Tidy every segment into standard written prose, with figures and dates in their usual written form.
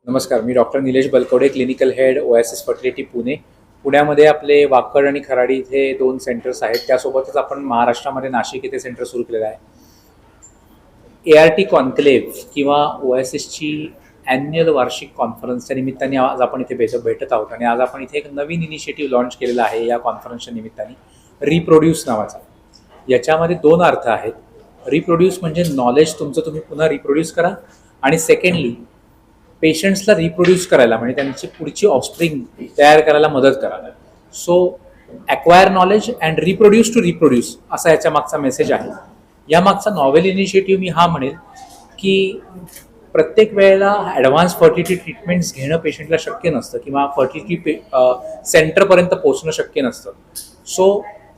नमस्कार, मी doctor Nilesh Balkawade, clinical head OSS fertility Pune. पुण्यामध्ये आपले वाकड आणि खराडी इथे 2 सेंटर्स आहेत. त्यासोबतच आपण महाराष्ट्रामध्ये नाशिक इथे सेंटर सुरू केलेलं आहे. एआरटी कॉन्क्लेव्ह किंवा OSSची ॲन्युअल वार्षिक कॉन्फरन्सच्या निमित्ताने आज आपण इथे भेटत आहोत आणि आज आपण इथे एक नवीन इनिशिएटिव्ह लॉन्च केलेला आहे या कॉन्फरन्सच्या निमित्ताने, रिप्रोड्यूस नावाचा. याच्यामध्ये 2 अर्थ आहेत. रिप्रोड्यूस म्हणजे नॉलेज तुमचं तुम्ही पुन्हा रिप्रोड्यूस करा, आणि सेकंडली पेशंट्सला रिप्रोड्यूस करायला म्हणजे त्यांची पुढची ऑफस्प्रिंग तयार करायला मदत करा. So acquire knowledge and reproduce to reproduce असा याच्या मागचा मेसेज आहे. या मागचा नॉवेल इनिशिएटिव्ह मी हा म्हणेल की प्रत्येक वेळेला ॲडव्हान्स फर्टिलिटी ट्रीटमेंट्स घेणं पेशंटला शक्य नसतं किंवा फर्टिलिटी सेंटरपर्यंत पोहोचणं शक्य नसतं. सो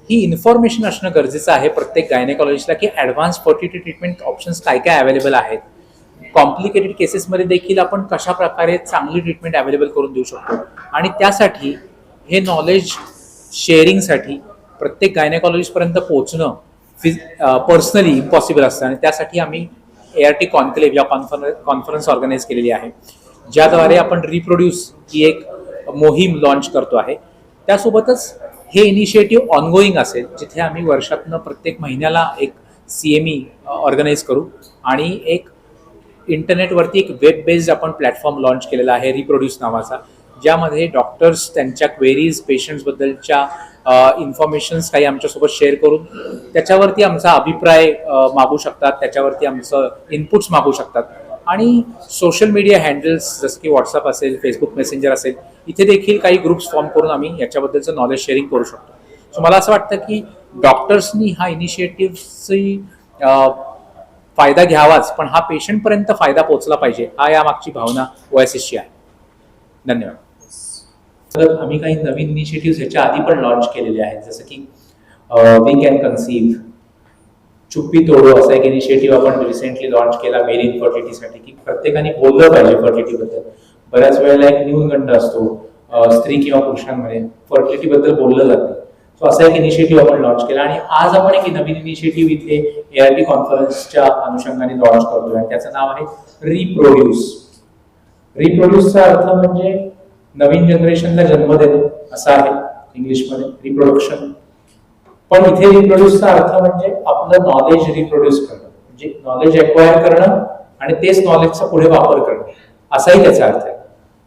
ही इन्फॉर्मेशन असणं गरजेचं आहे प्रत्येक गायनेकॉलॉजिस्टला की ॲडव्हान्स फर्टिलिटी ट्रीटमेंट ऑप्शन्स काय काय अवेलेबल आहेत. कॉम्प्लिकेटेड केसेसमध्ये देखील आपण कशा प्रकारे चांगली ट्रीटमेंट अवेलेबल करून देऊ शकतो, आणि त्यासाठी हे नॉलेज शेअरिंगसाठी प्रत्येक गायनेकॉलॉजिस्टपर्यंत पोहोचणं पर्सनली इम्पॉसिबल असतं. आणि त्यासाठी आम्ही एआरटी कॉन्क्लेव्ह या कॉन्फरन्स ऑर्गनाईज केलेली आहे, ज्याद्वारे आपण रिप्रोड्यूस ही एक मोहीम लॉन्च करतो आहे. त्यासोबतच हे इनिशिएटिव्ह ऑनगोईंग असेल, जिथे आम्ही वर्षातनं प्रत्येक महिन्याला एक CME ऑर्गनाईज करू, आणि एक इंटरनेटवरती एक वेब बेस्ड आपण प्लॅटफॉर्म लॉन्च केलेला आहे रिप्रोड्यूस नावाचा, ज्यामध्ये डॉक्टर्स त्यांच्या क्वेरीज, पेशंट्सबद्दलच्या इन्फॉर्मेशन्स काही आमच्यासोबत शेअर करून त्याच्यावरती आमचा अभिप्राय मागू शकतात, त्याच्यावरती आमचं इनपुट्स मागू शकतात. आणि सोशल मीडिया हँडल्स जसं की व्हॉट्सअप असेल, फेसबुक मेसेंजर असेल, इथे देखील काही ग्रुप्स फॉर्म करून आम्ही याच्याबद्दलचं नॉलेज शेअरिंग करू शकतो. सो मला असं वाटतं की डॉक्टर्सनी हा इनिशिएटिव्हची फायदा घ्यावाच, पण हा पेशंटपर्यंत फायदा पोहोचला पाहिजे, हा या मागची भावना OSSची आहे. धन्यवाद. तर आम्ही काही नवीन इनिशिएटिव्ह ह्याच्या आधी पण लॉन्च केलेले आहेत, जसं की वी कॅन कन्सीव्ह, चुप्पी तोडो असा एक इनिशिएटिव्ह आपण रिसेंटली लॉन्च केला मेल इन फर्टिलिटीसाठी, की प्रत्येकाने बोललं पाहिजे फर्टिलिटीबद्दल. बऱ्याच वेळेला एक न्यूनगंड असतो स्त्री किंवा पुरुषांमध्ये, फर्टिलिटीबद्दल बोललं जातं. सो असा एक इनिशिएटिव्ह आपण लॉन्च केला, आणि आज आपण एक नवीन इनिशिएटिव्ह इथे एआरटी कॉन्फरन्सच्या अनुषंगाने लॉन्च करतोय, आणि त्याचं नाव आहे रिप्रोड्यूस. रिप्रोड्यूसचा अर्थ म्हणजे नवीन जनरेशनला जन्म देणं असा आहे इंग्लिशमध्ये रिप्रोडक्शन. पण इथे रिप्रोड्यूसचा अर्थ म्हणजे आपलं नॉलेज रिप्रोड्यूस करणं, म्हणजे नॉलेज एक्वायर करणं आणि तेच नॉलेजचा पुढे वापर करणं, असाही त्याचा अर्थ आहे.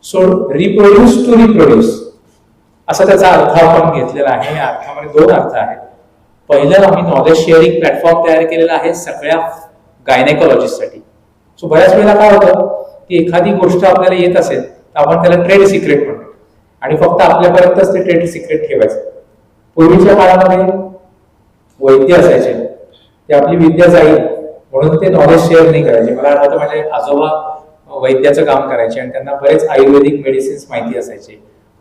सो रिप्रोड्यूस टू रिप्रोड्यूस असा त्याचा अर्थ आपण घेतलेला आहे. या अर्थामध्ये 2 अर्थ आहेत. पहिलं, आम्ही नॉलेज शेअरिंग प्लॅटफॉर्म तयार केलेला आहे सगळ्या गायनेकॉलॉजिस्टसाठी. सो बऱ्याच वेळेला काय होतं की एखादी गोष्ट आपल्याला येत असेल तर आपण त्याला ट्रेड सिक्रेट म्हणतो, आणि फक्त आपल्यापर्यंतच ते ट्रेड सिक्रेट ठेवायचं. पूर्वीच्या काळामध्ये वैद्य असायचे, ते आपली विद्या जाईल म्हणून ते नॉलेज शेअर नाही करायचे. मला आठवतं माझे आजोबा वैद्याचं काम करायचे, आणि त्यांना बरेच आयुर्वेदिक मेडिसिन्स माहिती असायचे,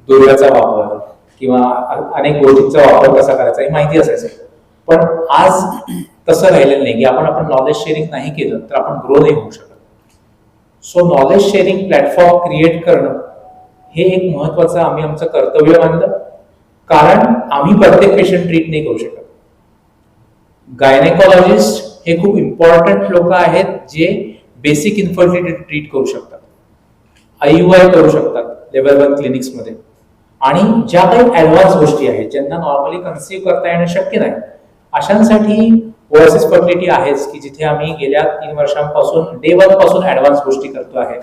दुर्गाचा वापर किंवा अनेक गोष्टींचा वापर कसा करायचा हे माहिती असायचं. पण आज तसं राहिलेलं नाही की आपण नॉलेज शेअरिंग नाही केलं तर आपण ग्रो नाही होऊ शकत. So knowledge sharing platform create करणं हे एक महत्वाचं आम्ही आमचं कर्तव्य मानलं, कारण आम्ही प्रत्येक पेशंट ट्रीट नाही करू शकत. गायनेकॉलॉजिस्ट हे खूप इम्पॉर्टंट लोक आहेत जे बेसिक इन्फर्टिलिटी ट्रीट करू शकतात, IUI करू शकतात लेवल 1 क्लिनिक्समध्ये, आणि ज्या काही ॲडव्हान्स गोष्टी आहेत ज्यांना नॉर्मली कन्सीव्ह करता येणं शक्य नाही, अशांसाठी OSS फर्टिलिटी आहेच, की जिथे आम्ही गेल्या 3 वर्षांपासून डे 1 पासून ॲडव्हान्स गोष्टी करतो आहे.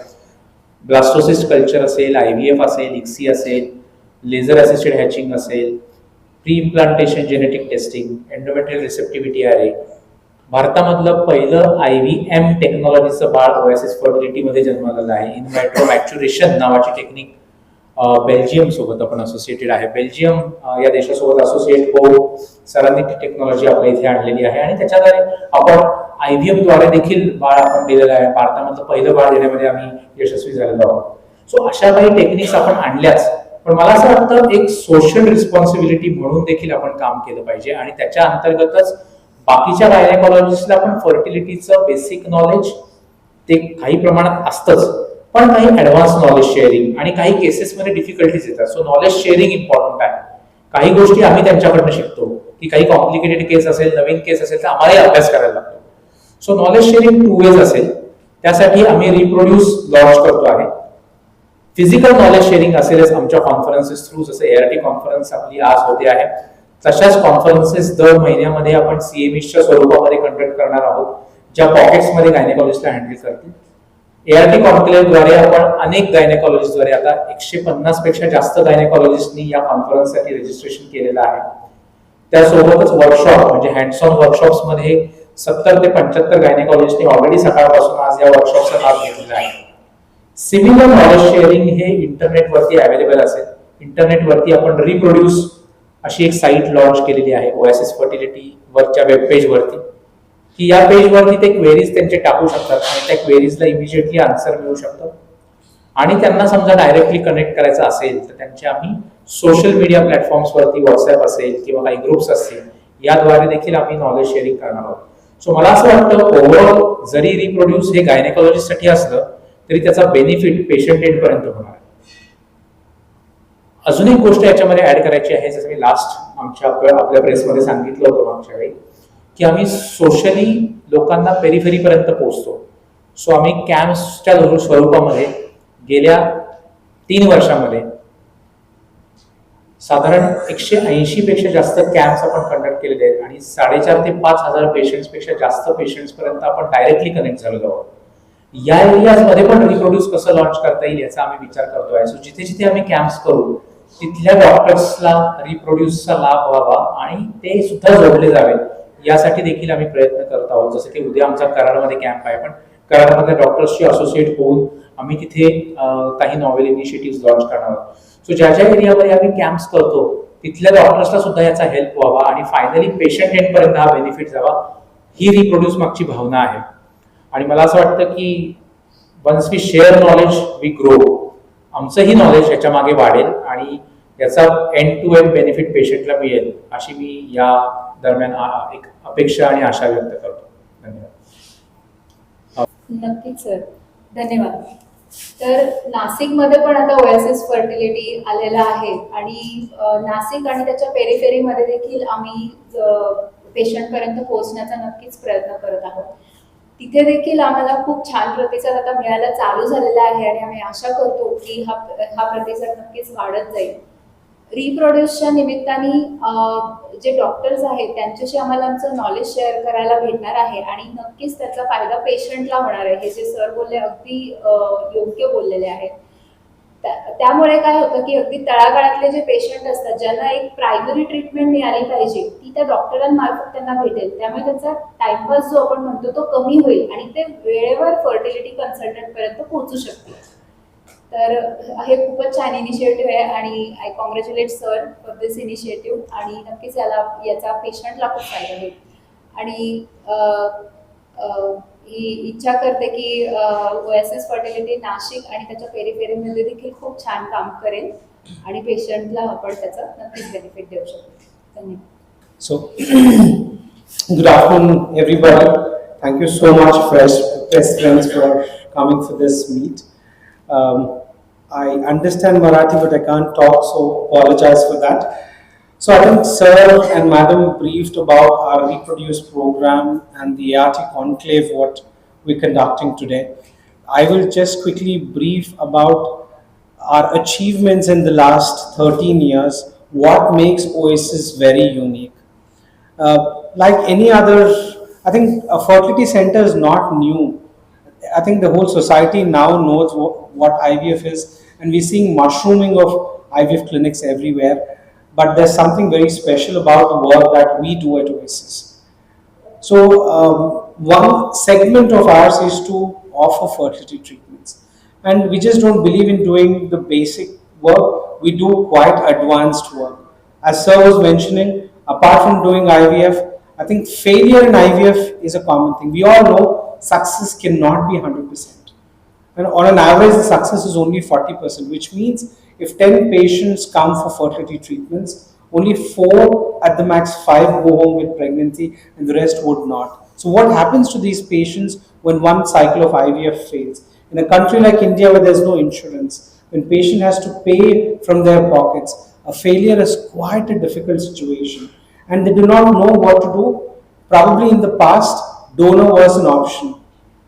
ब्लास्टोसिस्ट कल्चर असेल, IVF असेल, ICSI असेल, लेझर असिस्टेड हॅचिंग असेल, pre implantation genetic testing, endometrial receptivity array. भारतामधलं पहिलं IVM टेक्नॉलॉजीचं बाळ OSS फर्टिलिटीमध्ये जन्मलेलं आहे. इन व्हायट्रो मॅच्युरेशन नावाची टेक्निक बेल्जियम सोबत आपण असोसिएटेड आहे. बेल्जियम या देशासोबत असोसिएट होऊन सरांनी ती टेक्नॉलॉजी आपल्या इथे आणलेली आहे, आणि त्याच्याद्वारे आपण IVM द्वारे देखील बाळ आपण दिलेलं आहे. भारतामधलं पहिलं बाळ देण्यामध्ये आम्ही यशस्वी झालेलो आहोत. सो अशा काही टेक्निक्स आपण आणल्याच, पण मला असं वाटतं एक सोशल रिस्पॉन्सिबिलिटी म्हणून देखील आपण काम केलं पाहिजे, आणि त्याच्या अंतर्गतच बाकीच्या गायनेकॉलॉजिस्टला आपण फर्टिलिटीचं बेसिक नॉलेज ते काही प्रमाणात असतंच, पण काही ऍडव्हान्स नॉलेज शेअरिंग आणि काही केसेसमध्ये डिफिकल्टीज येतात. सो नॉलेज शेअरिंग इम्पॉर्टंट आहे. काही गोष्टी आम्ही त्यांच्याकडनं शिकतो, की काही कॉम्प्लिकेटेड केस असेल, नवीन केस असेल तर आम्हालाही अभ्यास करायला लागतो. सो नॉलेज शेअरिंग 2 वेज असेल. त्यासाठी आम्ही रिप्रोड्यूस लॉन्च करतो आहे. फिजिकल नॉलेज शेअरिंग असेलच आमच्या कॉन्फरन्सेस थ्रू, जसं एआरटी कॉन्फरन्स आपली आज होते आहे तशाच कॉन्फरन्सेस दर महिन्यामध्ये आपण सीएमईच्या स्वरूपामध्ये कंडक्ट करणार आहोत, ज्या पॉकेट्समध्ये गायनेकॉलॉजिस्टला हँडल करतील. एआरटी कॉन्क्लेव्हद्वारे आपण अनेक गायनेकॉलॉजिस्टद्वारे आता 150 पेक्षा जास्त गायनेकॉलॉजिस्टनी या कॉन्फरन्ससाठी रजिस्ट्रेशन केलेलं आहे. त्यासोबतच वर्कशॉप म्हणजे हँड्स ऑन वर्कशॉप्समध्ये 70 ते 75 गायनेकॉलॉजिस्टनी ऑलरेडी सकाळपासून आज या वर्कशॉपचा लाभ घेतलेला आहे. सिमिलर नॉलेज शेअरिंग हे इंटरनेटवरती अवेलेबल असेल. इंटरनेटवरती आपण रिप्रोड्यूस अशी एक साईट लॉन्च केलेली आहे ओएसएस फर्टिलिटी वरच्या वेब पेजवरती, की या पेजवरती ते क्वेरीज त्यांचे टाकू शकतात आणि त्या क्वेरीजला इमिजिएटली आन्सर मिळू शकतं. आणि त्यांना समजा डायरेक्टली कनेक्ट करायचं असेल तर त्यांचे आम्ही सोशल मीडिया प्लॅटफॉर्म्सवरती व्हॉट्सअप असेल किंवा काही ग्रुप्स असतील याद्वारे देखील आम्ही नॉलेज शेअरिंग करणार आहोत. सो मला असं वाटतं ओव्हरऑल जरी रिप्रोड्यूस हे गायनेकॉलॉजिस्टसाठी असलं तरी त्याचा बेनिफिट पेशंट एंड पर्यंत होणार आहे. अजून एक गोष्ट याच्यामध्ये ऍड करायची आहे, जसं मी लास्ट आपल्या प्रेसमध्ये सांगितलं होतं मागच्या वेळी, की आम्ही सोशली लोकांना पेरिफेरीपर्यंत पोहोचतो. सो आम्ही कॅम्प्सच्या स्वरूपामध्ये गेल्या 3 वर्षामध्ये साधारण 180 पेक्षा जास्त कॅम्प्स आपण कंडक्ट केलेले आहेत आणि 4,500 ते 5,000 पेशंट्स पेक्षा जास्त पेशंट्स पर्यंत आपण डायरेक्टली कनेक्ट झालेलो आहोत. या एरियाजमध्ये पण रिप्रोड्यूस कसं लॉन्च करता येईल याचा आम्ही विचार करतोय. सो जिथे जिथे आम्ही कॅम्प्स करू तिथल्या डॉक्टर्सला रिप्रोड्यूसचा लाभ व्हावा आणि ते सुद्धा जोडले जावे यासाठी देखील आम्ही प्रयत्न करत आहोत. जसं की उद्या आमचा कराडमध्ये कॅम्प आहे, पण कराडमधल्या डॉक्टर्सशी असोसिएट होऊन आम्ही तिथे काही नॉवेल इनिशिएटिव्ह लॉन्च करणार आहोत. सो ज्या ज्या एरियामध्ये आम्ही कॅम्प्स करतो तिथल्या डॉक्टर्सला सुद्धा याचा हेल्प व्हावा आणि फायनली पेशंट एंड पर्यंत हा बेनिफिट जावा, ही रिप्रोड्यूस मागची भावना आहे. आणि मला असं वाटतं की once we share knowledge we grow, आमचंही नॉलेज याच्या मागे वाढेल आणि याचा एंड टू एंड बेनिफिट पेशंटला मिळेल अशी मी या दरम्यान एक अपेक्षा आणि आशा व्यक्त करतो. धन्यवाद. नक्कीच सर, धन्यवाद. तर नाशिकमध्ये पण आता ओएसएस फर्टिलिटी आलेला आहे आणि नाशिक आणि त्याच्या पेरिफेरीमध्ये देखील आम्ही पेशंट पर्यंत पोहोचण्याचा नक्कीच प्रयत्न करत आहोत. तिथे देखील आम्हाला खूप छान प्रतिसाद आता मिळायला चालू झालेला आहे आणि आम्ही आशा करतो की हा प्रतिसाद नक्कीच वाढत जाईल. रिप्रोड्यूसच्या निमित्ताने जे डॉक्टर्स आहेत त्यांच्याशी आम्हाला आमचं नॉलेज शेअर करायला भेटणार आहे आणि नक्कीच त्याचा फायदा पेशंटला होणार आहे. हे जे सर बोलले अगदी योग्य बोललेले आहेत. त्यामुळे काय होतं की अगदी तळागाळातले जे पेशंट असतात ज्यांना एक प्रायमरी ट्रीटमेंट मिळाली पाहिजे ती त्या डॉक्टरांमार्फत त्यांना भेटेल. त्यामुळे त्यांचा टाइमपास जो आपण म्हणतो तो कमी होईल आणि ते वेळेवर फर्टिलिटी कन्सल्टंट पर्यंत पोहोचू शकतील. तर हे खूपच छान इनिशिएटिव्ह आहे आणि I congratulate sir for this initiative आणि नक्कीच याचा पेशंटला खूप फायदा होईल. आणि ही इच्छा करते की ओएसएस फर्टिलिटी नाशिक आणि त्याच्या पेरिफेरीमध्ये देखील खूप छान काम करेल आणि पेशंटला आपण त्याचा नक्कीच बेनिफिट देऊ शकतो. धन्यवाद. So, good afternoon, everybody. Thank you so much, press friends, for coming for this meet. I understand Marathi, but I can't talk, so apologize for that. So I think Sir and Madam briefed about our Reproduce program and the ART conclave what we're conducting today. I will just quickly brief about our achievements in the last 13 years, what makes Oasis very unique. Like any other, I think a fertility center is not new. I think the whole society now knows what IVF is, and we're seeing mushrooming of IVF clinics everywhere. But there's something very special about the work that we do at Oasis. So one segment of ours is to offer fertility treatments, and we just don't believe in doing the basic work. We do quite advanced work. As Sir was mentioning, apart from doing IVF, I think failure in IVF is a common thing. We all know success cannot be 100%. And on an average, the success is only 40%, which means if 10 patients come for fertility treatments, only 4 at the max 5 go home with pregnancy and the rest would not. So what happens to these patients when one cycle of IVF fails? In a country like India where there's no insurance, when patient has to pay from their pockets, a failure is quite a difficult situation. And they do not know what to do. Probably in the past, donor was an option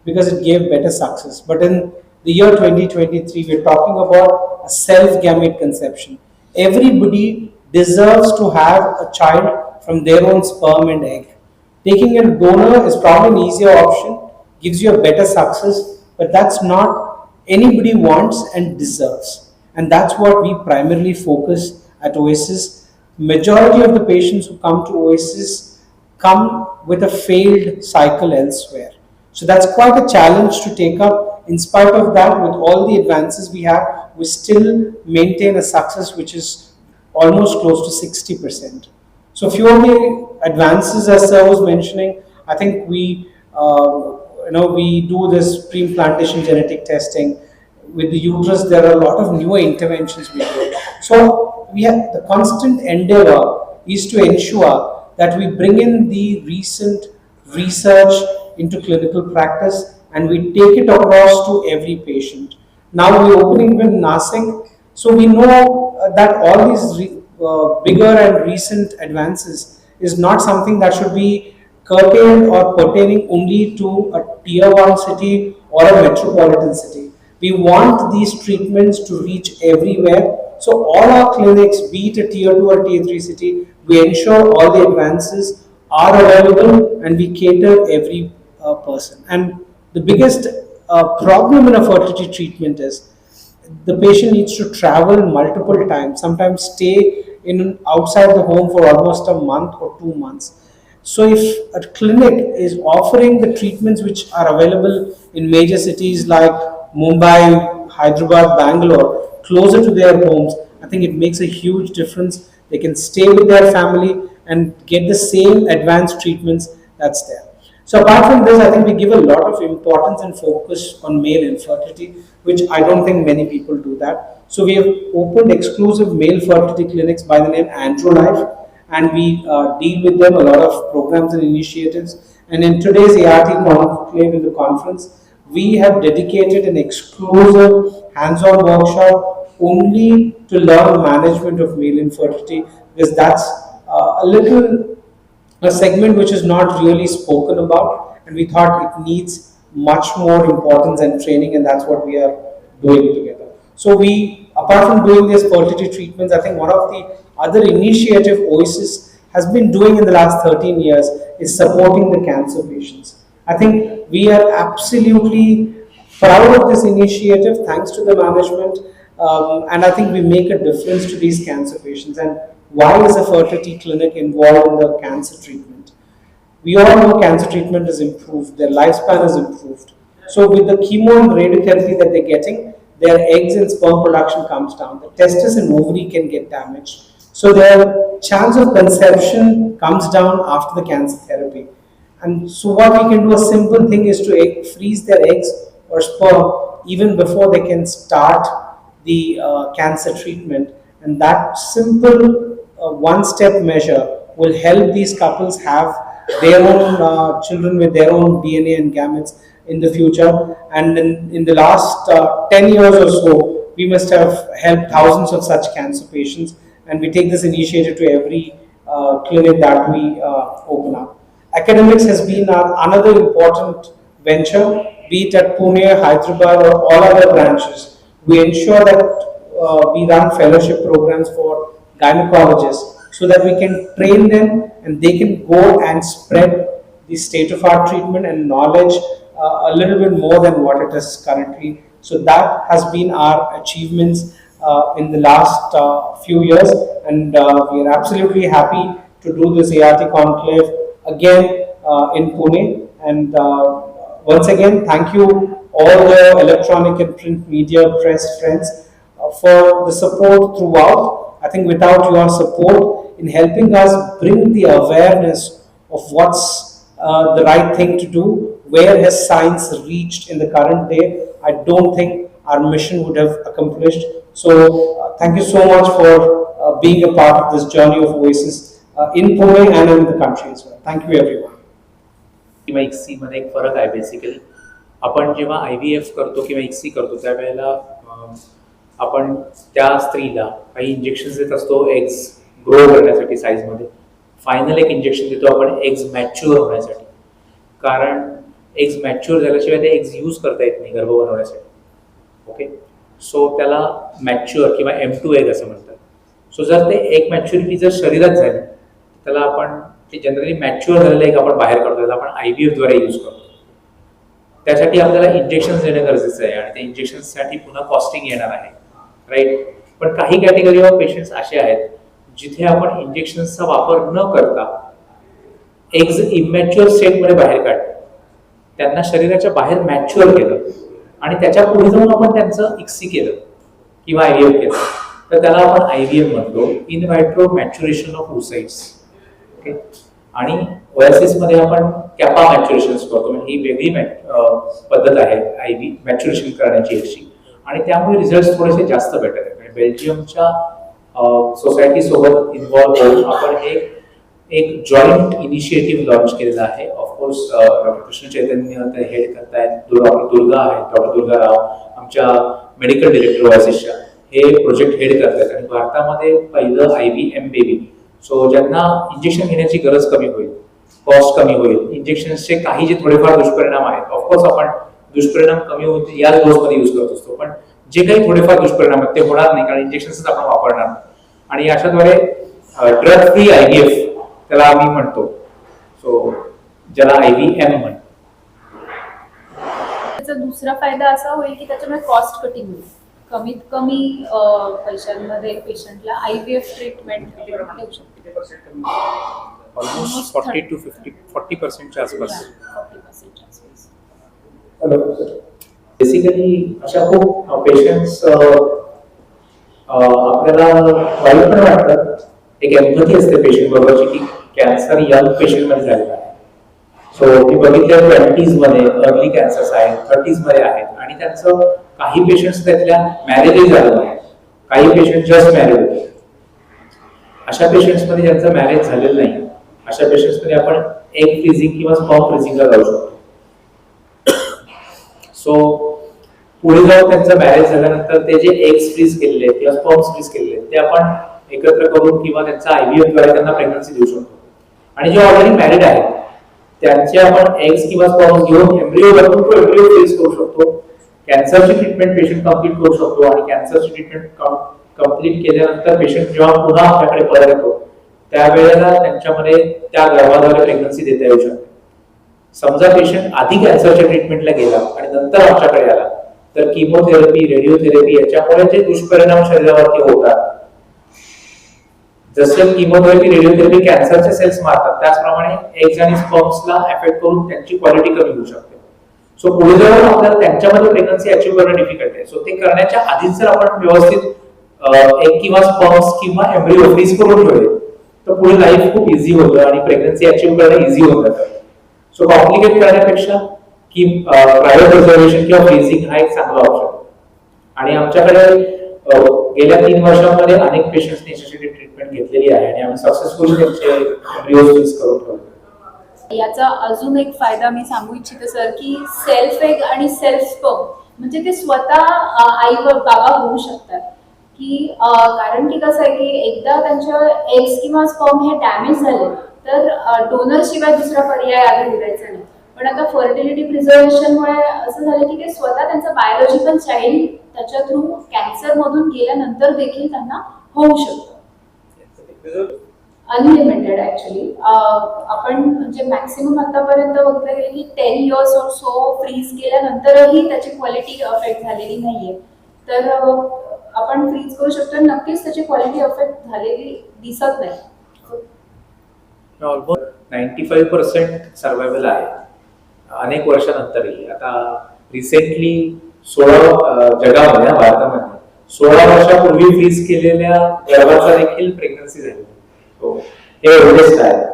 because it gave better success. But in the year 2023, we're talking about a self-gamete conception. Everybody deserves to have a child from their own sperm and egg. Taking a donor is probably an easier option, gives you a better success, but that's not anybody wants and deserves. And that's what we primarily focus at Oasis. Majority of the patients who come to Oasis come with a failed cycle elsewhere. So that's quite a challenge to take up. In spite of that, with all the advances we have, we still maintain a success which is almost close to 60%. So few of the advances, as Sir was mentioning, I think we do this pre-implantation genetic testing. With the uterus, there are a lot of newer interventions we do. So we have the constant endeavor is to ensure that we bring in the recent research into clinical practice and we take it across to every patient. Now we're opening with nursing, so we know that all these bigger and recent advances is not something that should be curtailed or pertaining only to a tier 1 city or a metropolitan city. We want these treatments to reach everywhere. So all our clinics, be it a tier 2 or tier 3 city, we ensure all the advances are available and we cater every person. And the biggest problem in a fertility treatment is the patient needs to travel multiple times, sometimes stay in outside the home for almost a month or 2 months. So if a clinic is offering the treatments which are available in major cities like Mumbai, Hyderabad, Bangalore, closer to their homes, I think it makes a huge difference. They can stay with their family and get the same advanced treatments that's there. So apart from this, I think we give a lot of importance and focus on male infertility, which I don't think many people do that. So we have opened exclusive male fertility clinics by the name AndroLife, and we deal with them a lot of programs and initiatives. And in today's ART conclave in the conference, we have dedicated an exclusive hands-on workshop only to learn management of male infertility, because that's a segment which is not really spoken about, and we thought it needs much more importance and training, and that's what we are doing together. So we, apart from doing these fertility treatments, I think one of the other initiative Oasis has been doing in the last 13 years is supporting the cancer patients. I think we are absolutely proud of this initiative, thanks to the management, and I think we make a difference to these cancer patients. And why is a fertility clinic involved in the cancer treatment? We all know cancer treatment is improved, their lifespan is improved. So with the chemo and radiotherapy that they're getting, their eggs and sperm production comes down. The testis and ovary can get damaged. So their chance of conception comes down after the cancer therapy. And so what we can do, a simple thing is to freeze their eggs or sperm even before they can start the cancer treatment. And that simple one-step measure will help these couples have their own children with their own DNA and gametes in the future. And in the last 10 years or so, we must have helped thousands of such cancer patients, and we take this initiative to every clinic that we open up. Academics has been another important venture, be it at Pune, Hyderabad, or all other branches. We ensure that we run fellowship programs for gynecologists so that we can train them and they can go and spread the state-of-art treatment and knowledge a little bit more than what it is currently. So that has been our achievements in the last few years, and we are absolutely happy to do this ART conclave again in Pune. And once again, thank you all the electronic and print media press friends for the support throughout. I think without your support in helping us bring the awareness of what's the right thing to do, where has science reached in the current day, I don't think our mission would have accomplished. So thank you so much for being a part of this journey of Oasis in Pune and in the country as well. Thank you everyone. किंवा एक्सी मध्ये एक फरक आहे. Basically आपण जेव्हा IVF करतो किंवा एक्सी करतो त्यावेळेला आपण त्या स्त्रीला काही इंजेक्शन्स देत असतो एग्स ग्रो करण्यासाठी साईजमध्ये. फायनल एक इंजेक्शन देतो आपण एग्स मॅच्युअर होण्यासाठी, कारण एग्स मॅच्युअर झाल्याशिवाय ते एग्स यूज करता येत नाही गर्भ बनवण्यासाठी. ओके. सो त्याला मॅच्युअर किंवा M2 एग असं म्हणतात. सो जर ते एक मॅच्युरिटी जर शरीरात झाली त्याला आपण ते जनरली मॅच्युअर झालेलं एक आपण बाहेर काढतो, त्याला आपण IVF द्वारे यूज करतो. त्यासाठी आपल्याला इंजेक्शन देणं गरजेचं आहे आणि त्या इंजेक्शनसाठी पुन्हा कॉस्टिंग येणार आहे, राईट. पण काही कॅटेगरी ऑफ पेशंट्स असे आहेत जिथे आपण इंजेक्शनचा वापर न करता एग्ज इमॅच्युअर स्टेटमध्ये बाहेर काढले, त्यांना शरीराच्या बाहेर मॅच्युअर केलं आणि त्याच्या पुढे जाऊन आपण त्यांचं ICSI केलं किंवा IVF केलं, तर त्याला आपण IVF म्हणतो, in vitro maturation of oocytes. Okay. आणि ओएसिस मध्ये आपण कॅपा मॅच्युरेशन करतो, म्हणजे ही वेगळी पद्धत आहे IV मॅच्युरेशन करण्याची एकशी, आणि त्यामुळे रिझल्ट थोडेसे जास्त बेटर आहेत. म्हणजे बेल्जियमच्या सोसायटी सोबत इन्व्हॉल्व्ह होऊन आपण एक जॉईंट इनिशिएटिव्ह लॉन्च केलेला आहे. Of course doctor Krishna Chaitanya head करतायत, डॉक्टर दुर्गा आहेत, डॉक्टर दुर्गा राव आमच्या मेडिकल डिरेक्टर ओएसिसच्या हे प्रोजेक्ट हेड करतायत. आणि भारतामध्ये पहिलं IVM बेबी, सो ज्यांना इंजेक्शन घेण्याची गरज कमी होईल, कॉस्ट कमी होईल, इंजेक्शनचे काही जे थोडेफार दुष्परिणाम आहेत, ऑफकोर्स आपण दुष्परिणाम कमी होते याच डोसमध्ये यूज करत असतो, पण जे काही थोडेफार दुष्परिणाम आहेत ते होणार नाही कारण इंजेक्शनच आपण वापरणार नाही. आणि अशाद्वारे ड्रग फ्री IVF त्याला आम्ही म्हणतो, सो ज्याला IVM म्हणतो. त्याचा दुसरा फायदा असा होईल की त्याच्यामुळे कॉस्ट कटिंग होईल. कमीत कमी पैशांमध्ये पेशंटला IVF ट्रीटमेंट देऊ शकतो. ऑलमोस्ट 40 to 40% आसपास. बेसिकली अशा खूप पेशंट्स आपल्याला वाईट पण वाटतात. एक एम्पॅथी असते पेशंट बरोबरची की कॅन्सर यंग पेशंट मध्ये झालेला आहे. सो ती बघितल्या 20s मध्ये अर्ली कॅन्सर्स आहेत, 30s मध्ये आहेत, आणि त्यांचं काही पेशंट्स त्यातल्या मॅरेजही झालेलं आहे, काही पेशंट जस्ट मॅरेज होते. अशा पेशंट्स मध्ये ज्यांचं मॅरेज झालेलं नाही अशा पेशंट्स मध्ये आपण एग फ्रीजिंग किंवा स्पर्म फ्रीजिंगला जाऊ शकतो. सो पुढे जाऊन त्यांचं मॅरेज झाल्यानंतर ते जे एग्स फ्रीज केलेले किंवा स्पर्म्स फ्रीज केलेले ते आपण एकत्र करून किंवा त्यांचा IVF द्वारे त्यांना प्रेग्नन्सी देऊ शकतो. आणि जे ऑलरेडी मॅरिड आहेत त्यांचे आपण एग्स किंवा स्पर्म्स घेऊन एम्ब्रिओ बनवून तो एम्ब्रिओ फ्रीज करू शकतो. कॅन्सरची ट्रीटमेंट पेशंट कंप्लीट करू शकतो आणि कॅन्सरची ट्रीटमेंट कंप्लीट केल्यानंतर पेशंट जेव्हा पुन्हा आपल्याकडे परत येतो त्यावेळेला त्यांच्यामध्ये त्या गर्भाद्वारे प्रेग्नन्सी देता येऊ शकते. समजा पेशंट आधी कॅन्सरच्या ट्रीटमेंटला गेला आणि नंतर आमच्याकडे आला तर किमोथेरपी, रेडिओथेरपी याच्यामुळे जे दुष्परिणाम शरीरावरती होतात, जसे किमोथेरपी, रेडिओथेरपी कॅन्सरचे सेल्स मारतात त्याचप्रमाणे एग्स आणि स्पर्म्सला अफेक्ट करून त्यांची क्वालिटी कमी होऊ शकते. सो पुढे जाऊन आपल्याला त्यांच्यामध्ये प्रेग्नन्सी अचीव्ह करणं डिफिकल्ट आहे. सो ते करण्याच्या आधीच जर आपण व्यवस्थित एग किंवा स्पर्म्स किंवा एम्ब्रिओ फ्रीज करून ठेवले तर पुढे लाईफ खूप इझी होतं आणि प्रेग्नन्सी अचीव्ह करणं इझी होत जातं. सो कॉम्प्लिकेट करण्यापेक्षा की प्रायव्हेट रिझर्वेशन किंवा फ्रीजिंग हा एक चांगला ऑप्शन. आणि आमच्याकडे गेल्या 3 वर्षांमध्ये अनेक पेशंट्सनी याच्यासाठी ट्रीटमेंट घेतलेली आहे आणि आम्ही सक्सेसफुली त्यांचे एम्ब्रिओज फ्रीज करून ठेवले. याचा अजून एक फायदा मी सांगू इच्छिते सर की सेल्फ एग आणि सेल्फ स्पर्म म्हणजे ते स्वतः आई व बाबा होऊ शकतात. की कारण की कसं आहे की एकदा त्यांच्या एग्स किंवा स्पर्म हे डॅमेज झाले तर डोनर शिवाय दुसरा पर्याय आधी निघायचा नाही. पण आता फर्टिलिटी प्रिझर्वेशनमुळे असं झालं की ते स्वतः त्यांचं बायोलॉजिकल चाइल्ड त्याच्या थ्रू कॅन्सर मधून गेल्यानंतर देखील त्यांना होऊ शकतं. अनलिमिटेड ऍक्च्युली आपण म्हणजे मॅक्सिमम आतापर्यंत बघता गेले की 10 years or so फ्रीज केल्यानंतरही त्याची क्वालिटी अफेक्ट झालेली नाहीये. तर आपण फ्रीज करू शकतो, नक्कीच त्याची क्वालिटी अफेक्ट झालेली दिसत नाही. ऑलमोस्ट 95% सर्वायवल आहे अनेक वर्षानंतरही. आता रिसेंटली 16 जगामध्ये भारतामध्ये 16 वर्षापूर्वी फ्रीज केलेल्या गर्भाचा देखील प्रेग्नन्सी झाली. हे एवढेच आहे.